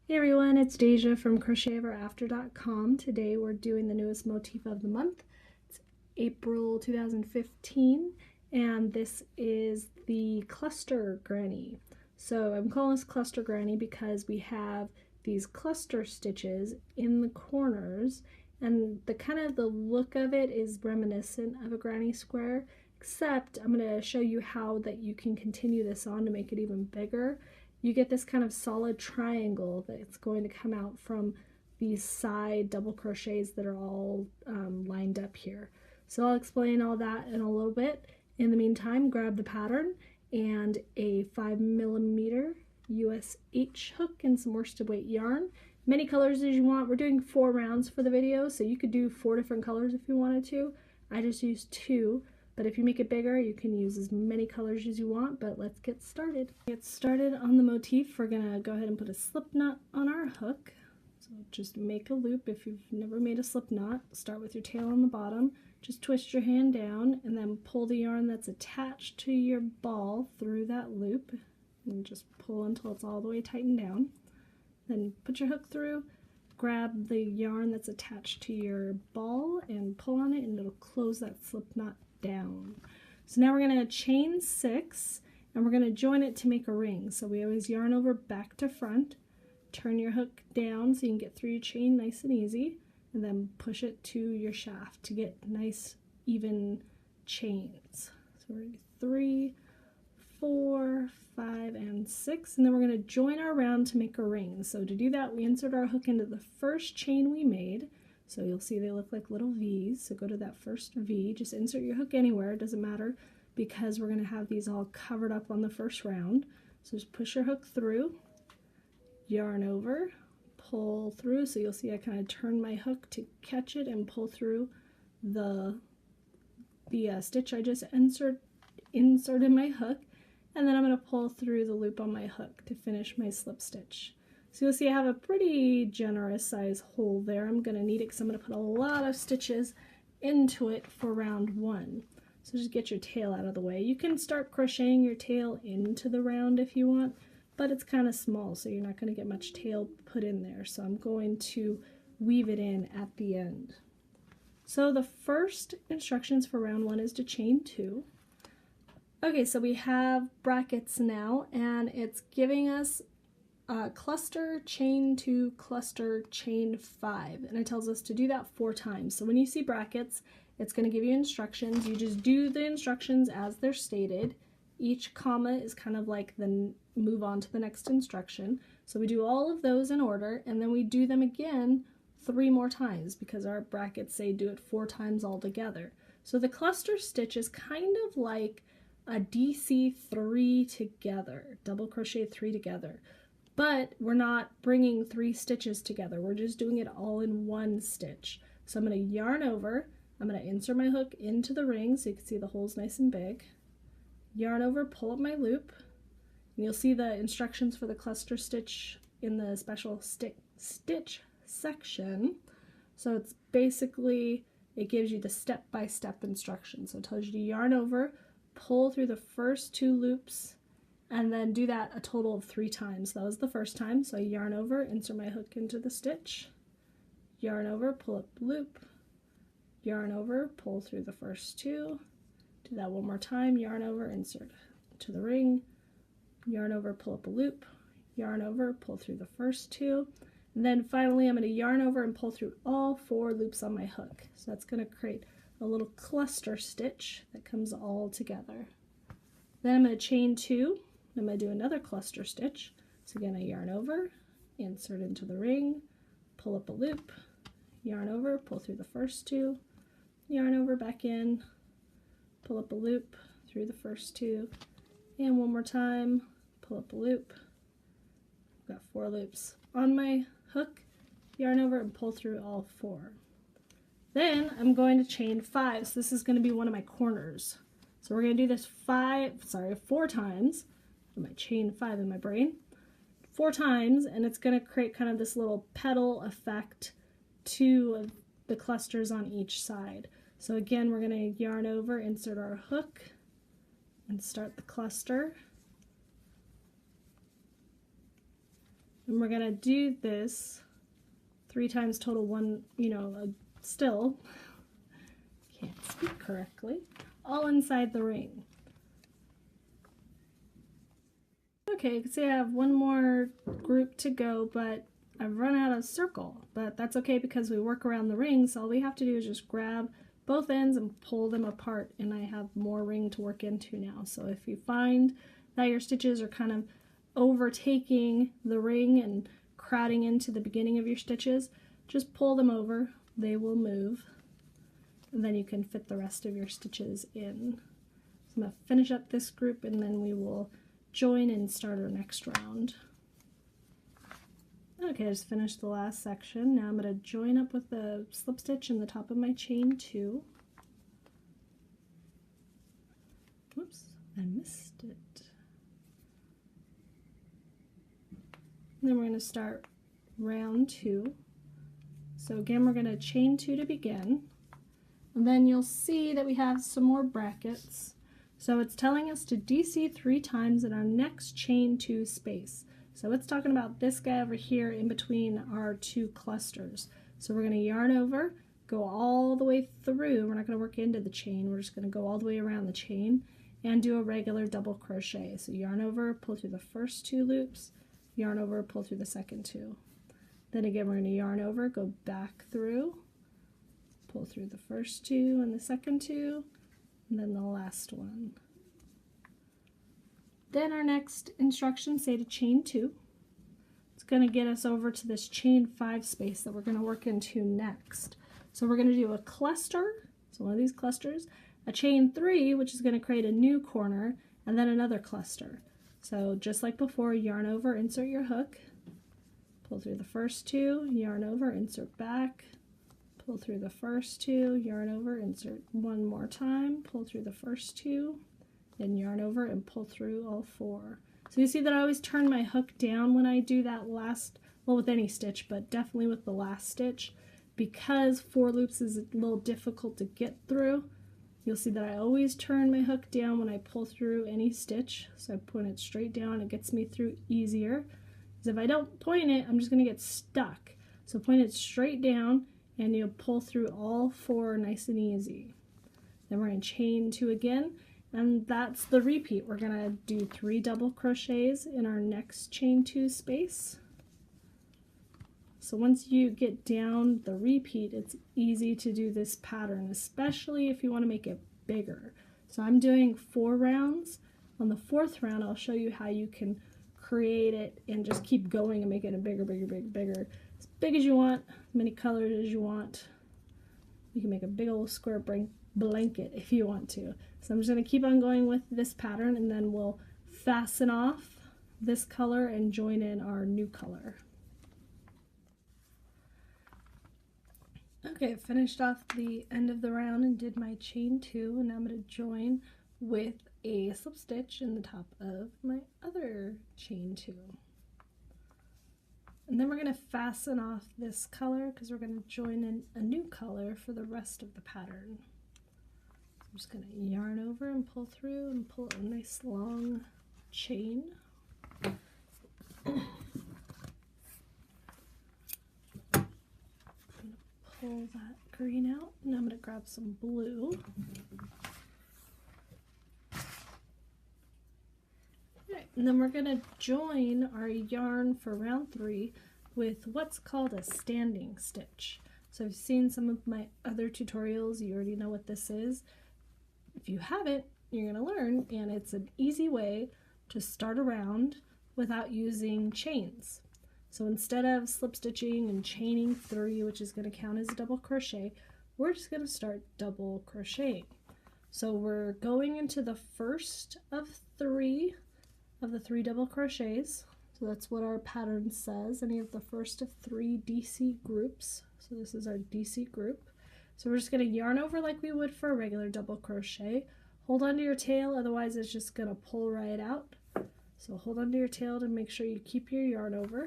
Hey everyone, it's Deja from CrochetEverAfter.com. Today we're doing the newest motif of the month. It's April 2015 and this is the cluster granny. So I'm calling this cluster granny because we have these cluster stitches in the corners and the look of it is reminiscent of a granny square, except I'm going to show you how that you can continue this on to make it even bigger. You get this kind of solid triangle that's going to come out from these side double crochets that are all lined up here. So I'll explain all that in a little bit. In the meantime, grab the pattern and a 5mm US H hook and some worsted weight yarn. Many colors as you want. We're doing 4 rounds for the video, so you could do 4 different colors if you wanted to. I just used 2. But if you make it bigger, you can use as many colors as you want, but let's get started. Get started on the motif. We're gonna go ahead and put a slip knot on our hook. So just make a loop. If you've never made a slip knot, start with your tail on the bottom. Just twist your hand down and then pull the yarn that's attached to your ball through that loop. And just pull until it's all the way tightened down. Then put your hook through, grab the yarn that's attached to your ball and pull on it and it'll close that slip knot down. So now we're going to chain 6 and we're going to join it to make a ring. So we always yarn over back to front, turn your hook down so you can get through your chain nice and easy, and then push it to your shaft to get nice even chains. So we're going to do 3, 4, 5, and 6, and then we're going to join our round to make a ring. So to do that, we insert our hook into the first chain we made. So you'll see they look like little V's. So go to that first V, just insert your hook anywhere, it doesn't matter, because we're going to have these all covered up on the first round. So just push your hook through, yarn over, pull through. So you'll see I kind of turn my hook to catch it and pull through the stitch I just inserted my hook, and then I'm going to pull through the loop on my hook to finish my slip stitch. So you'll see I have a pretty generous size hole there. I'm going to need it because I'm going to put a lot of stitches into it for round 1. So just get your tail out of the way. You can start crocheting your tail into the round if you want, but it's kind of small, so you're not going to get much tail put in there. So I'm going to weave it in at the end. So the first instructions for round 1 is to chain 2. Okay, so we have brackets now, and it's giving us cluster, chain 2, cluster, chain 5, and it tells us to do that 4 times. So when you see brackets, it's going to give you instructions. You just do the instructions as they're stated. Each comma is kind of like the move on to the next instruction. So we do all of those in order, and then we do them again 3 more times because our brackets say do it 4 times all together. So the cluster stitch is kind of like a DC 3 together, double crochet 3 together. But we're not bringing 3 stitches together. We're just doing it all in 1 stitch. So I'm going to yarn over. I'm going to insert my hook into the ring so you can see the hole's nice and big. Yarn over, pull up my loop. And you'll see the instructions for the cluster stitch in the special stitch section. So it's basically, it gives you the step-by-step instructions. So it tells you to yarn over, pull through the first 2 loops, and then do that a total of 3 times. That was the first time, so I yarn over, insert my hook into the stitch, yarn over, pull up loop, yarn over, pull through the first 2, do that 1 more time, yarn over, insert to the ring, yarn over, pull up a loop, yarn over, pull through the first 2, and then finally I'm going to yarn over and pull through all 4 loops on my hook. So that's going to create a little cluster stitch that comes all together. Then I'm going to chain 2. I'm going to do another cluster stitch. So again, I yarn over, insert into the ring, pull up a loop, yarn over, pull through the first 2, yarn over, back in, pull up a loop through the first 2, and 1 more time, pull up a loop. I've got 4 loops on my hook, yarn over, and pull through all 4. Then I'm going to chain 5. So this is going to be one of my corners. So we're going to do this 4 times. My chain 5 in my brain, 4 times, and it's going to create kind of this little petal effect to the clusters on each side. So again, we're going to yarn over, insert our hook, and start the cluster. And we're gonna do this 3 times total, still, can't speak correctly, all inside the ring. Okay, you can see I have one more group to go, but I've run out of circle, but that's okay because we work around the ring, so all we have to do is just grab both ends and pull them apart, and I have more ring to work into now. So if you find that your stitches are kind of overtaking the ring and crowding into the beginning of your stitches, just pull them over, they will move, and then you can fit the rest of your stitches in. So I'm going to finish up this group and then we will join and start our next round. Okay, I just finished the last section. Now I'm going to join up with the slip stitch in the top of my chain 2. Whoops, I missed it. And then we're going to start round 2. So again, we're going to chain 2 to begin. And then you'll see that we have some more brackets. So it's telling us to DC 3 times in our next chain 2 space. So it's talking about this guy over here in between our 2 clusters. So we're going to yarn over, go all the way through. We're not going to work into the chain. We're just going to go all the way around the chain and do a regular double crochet. So yarn over, pull through the first 2 loops, yarn over, pull through the second 2. Then again, we're going to yarn over, go back through, pull through the first 2 and the second 2, and then the last one. Then our next instructions say to chain 2. It's going to get us over to this chain 5 space that we're going to work into next. So we're going to do a cluster, so one of these clusters, a chain 3, which is going to create a new corner, and then another cluster. So just like before, yarn over, insert your hook, pull through the first 2, yarn over, insert back, pull through the first 2, yarn over, insert one more time, pull through the first 2, then yarn over and pull through all 4. So you see that I always turn my hook down when I do that last, well, with any stitch, but definitely with the last stitch, because 4 loops is a little difficult to get through. You'll see that I always turn my hook down when I pull through any stitch. So I point it straight down, it gets me through easier. Because if I don't point it, I'm just going to get stuck. So point it straight down and you'll pull through all 4 nice and easy. Then we're going to chain 2 again, and that's the repeat. We're going to do 3 double crochets in our next chain 2 space. So once you get down the repeat, it's easy to do this pattern, especially if you want to make it bigger. So I'm doing 4 rounds. On the 4th round, I'll show you how you can create it and just keep going and make it a bigger, bigger. As big as you want, many colors as you want. You can make a big old square blanket if you want to. So I'm just going to keep on going with this pattern, and then we'll fasten off this color and join in our new color. Okay, I finished off the end of the round and did my chain 2, and now I'm going to join with a slip stitch in the top of my other chain 2. And then we're going to fasten off this color because we're going to join in a new color for the rest of the pattern. So I'm just going to yarn over and pull through and pull a nice long chain. Pull that green out, and I'm going to grab some blue. Right, and then we're going to join our yarn for round 3 with what's called a standing stitch. So I've seen some of my other tutorials, you already know what this is. If you haven't, you're going to learn, and it's an easy way to start a round without using chains. So instead of slip stitching and chaining 3, which is going to count as a double crochet, we're just going to start double crocheting. So we're going into the first of 3 of the 3 double crochets. So that's what our pattern says, any of the first of 3 DC groups. So this is our DC group. So we're just going to yarn over like we would for a regular double crochet. Hold onto your tail, otherwise it's just going to pull right out. So hold onto your tail to make sure you keep your yarn over.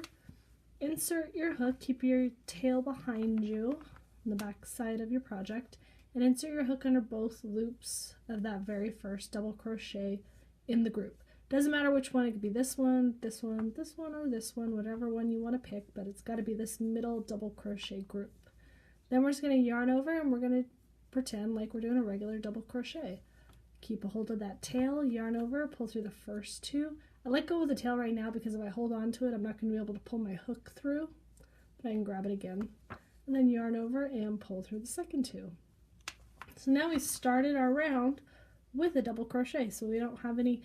Insert your hook, keep your tail behind you on the back side of your project, and insert your hook under both loops of that very first double crochet in the group. Doesn't matter which one, it could be this one, this one, this one, or this one, whatever one you want to pick, but it's got to be this middle double crochet group. Then we're just going to yarn over and we're going to pretend like we're doing a regular double crochet. Keep a hold of that tail, yarn over, pull through the first two. I let go of the tail right now because if I hold on to it, I'm not going to be able to pull my hook through, but I can grab it again. And then yarn over and pull through the second two. So now we started our round with a double crochet, so we don't have any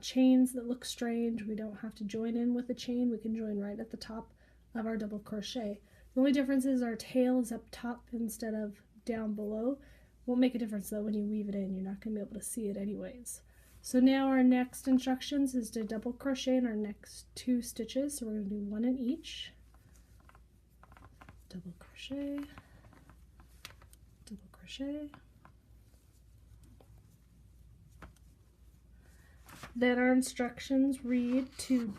chains that look strange. We don't have to join in with a chain. We can join right at the top of our double crochet. The only difference is our tail is up top instead of down below. Won't make a difference though when you weave it in. You're not going to be able to see it anyways. So now our next instructions is to double crochet in our next 2 stitches. So we're going to do 1 in each. Double crochet, double crochet. Then our instructions read to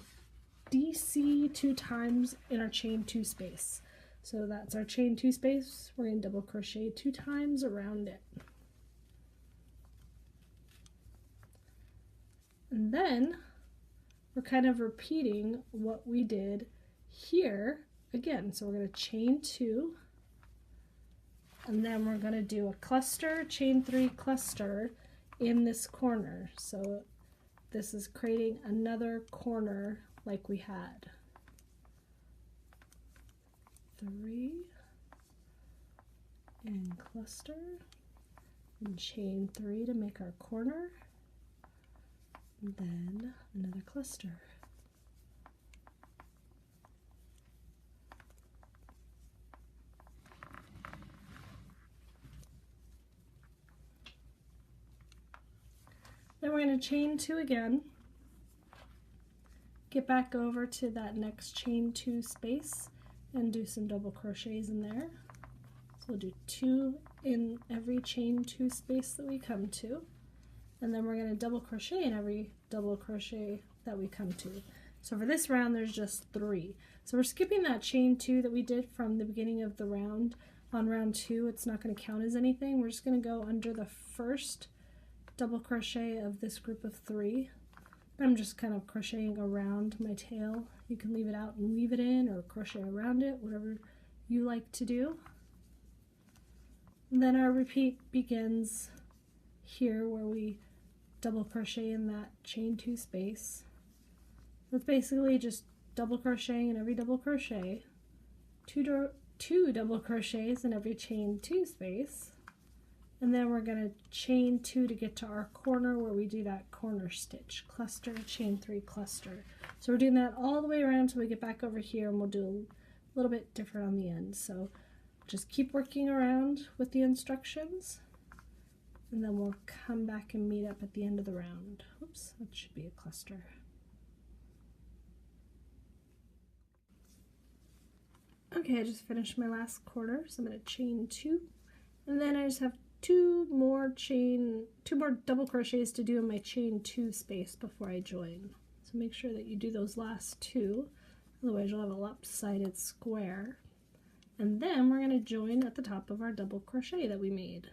DC 2 times in our chain 2 space. So that's our chain 2 space. We're going to double crochet 2 times around it. And then we're kind of repeating what we did here again. So we're going to chain 2, and then we're going to do a cluster, chain 3 cluster in this corner. So this is creating another corner like we had. 3 and cluster and chain 3 to make our corner, and then another cluster. Then we're going to chain 2 again, get back over to that next chain 2 space and do some double crochets in there. So we'll do 2 in every chain 2 space that we come to, and then we're going to double crochet in every double crochet that we come to. So for this round there's just 3. So we're skipping that chain 2 that we did from the beginning of the round. On round 2 it's not going to count as anything. We're just going to go under the first double crochet of this group of 3. I'm just kind of crocheting around my tail. You can leave it out and weave it in, or crochet around it, whatever you like to do. And then our repeat begins here where we double crochet in that chain 2 space. That's basically just double crocheting in every double crochet, two double crochets in every chain 2 space, and then we're going to chain 2 to get to our corner where we do that corner stitch, cluster, chain 3 cluster. So we're doing that all the way around until we get back over here, and we'll do a little bit different on the end. So just keep working around with the instructions, and then we'll come back and meet up at the end of the round. Oops, that should be a cluster. Okay, I just finished my last quarter, so I'm going to chain 2, and then I just have two more double crochets to do in my chain 2 space before I join. So make sure that you do those last 2, otherwise you'll have a lopsided square. And then we're going to join at the top of our double crochet that we made.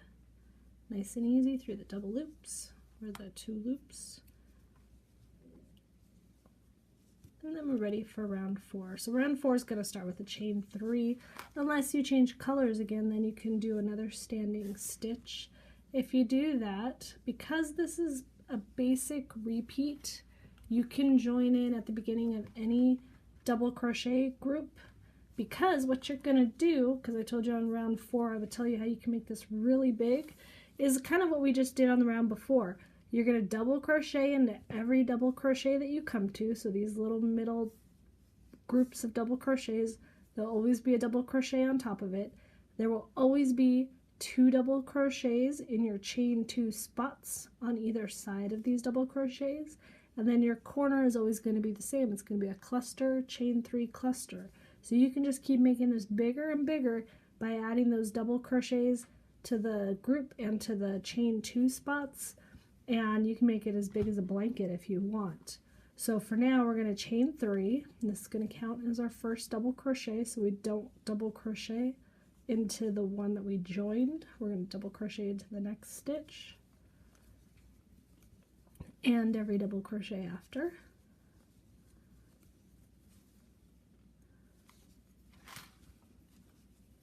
Nice and easy through the double loops, or the 2 loops. And then we're ready for round 4. So round 4 is going to start with a chain 3. Unless you change colors again, then you can do another standing stitch. If you do that, because this is a basic repeat, you can join in at the beginning of any double crochet group. Because what you're going to do, because I told you on round 4 I would tell you how you can make this really big, is kind of what we just did on the round before. You're going to double crochet into every double crochet that you come to. So these little middle groups of double crochets, there'll always be a double crochet on top of it. There will always be 2 double crochets in your chain 2 spots on either side of these double crochets. And then your corner is always going to be the same. It's going to be a cluster, chain 3 cluster. So you can just keep making this bigger and bigger by adding those double crochets to the group and to the chain 2 spots. And you can make it as big as a blanket if you want. So for now we're going to chain 3, and this is going to count as our first double crochet, so we don't double crochet into the one that we joined. We're going to double crochet into the next stitch, and every double crochet after.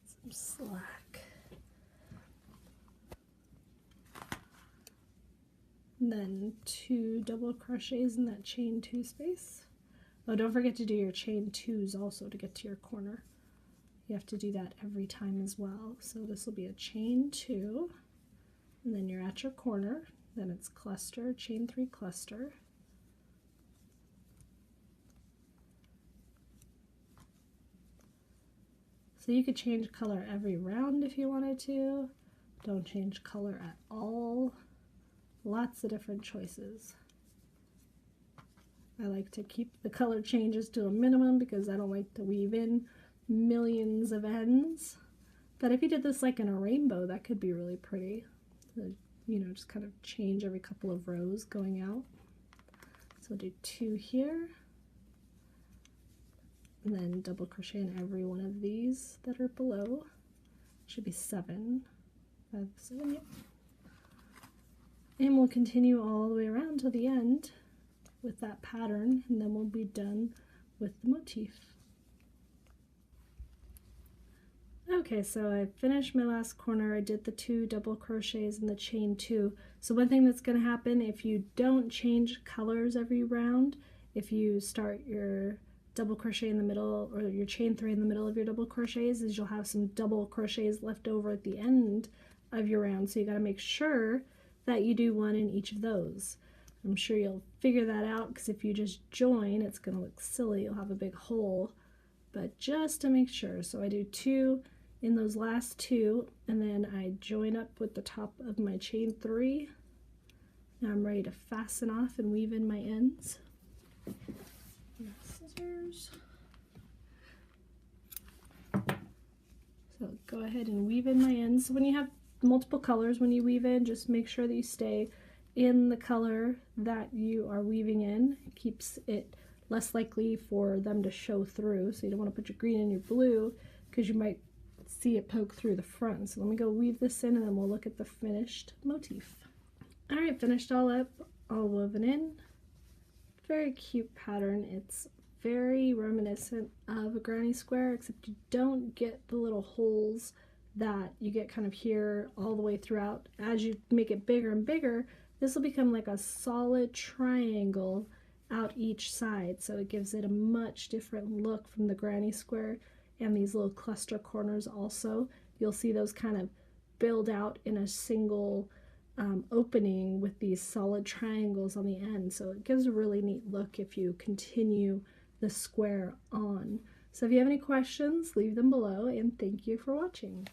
Some slack. And then 2 double crochets in that chain 2 space. Oh, don't forget to do your chain 2s also to get to your corner. You have to do that every time as well. So this will be a chain 2, and then you're at your corner. Then it's cluster, chain 3 cluster. So you could change color every round if you wanted to. Don't change color at all. Lots of different choices. I like to keep the color changes to a minimum because I don't like to weave in millions of ends. But if you did this like in a rainbow, that could be really pretty. So, you know, just kind of change every couple of rows going out. So we'll do 2 here. And then double crochet in every one of these that are below. Should be 7. 5, 7, yep. And we'll continue all the way around till the end with that pattern, and then we'll be done with the motif. Okay, so I finished my last corner. I did the 2 double crochets and the chain 2. So one thing that's going to happen if you don't change colors every round, if you start your double crochet in the middle or your chain 3 in the middle of your double crochets, is you'll have some double crochets left over at the end of your round. So you got to make sure that you do 1 in each of those. I'm sure you'll figure that out, because if you just join, it's going to look silly. You'll have a big hole, but just to make sure. So I do 2 in those last 2, and then I join up with the top of my chain 3. Now I'm ready to fasten off and weave in my ends. Scissors. So go ahead and weave in my ends. When you have multiple colors, when you weave in, just make sure that you stay in the color that you are weaving in. It keeps it less likely for them to show through. So you don't want to put your green in your blue, because you might see it poke through the front. So let me go weave this in, and then we'll look at the finished motif. All right, finished all up, all woven in. Very cute pattern. It's very reminiscent of a granny square, except you don't get the little holes that you get kind of here all the way throughout. As you make it bigger and bigger, this will become like a solid triangle out each side, so it gives it a much different look from the granny square. And these little cluster corners also, you'll see those kind of build out in a single opening with these solid triangles on the end. So it gives a really neat look if you continue the square on. So if you have any questions, leave them below, and thank you for watching.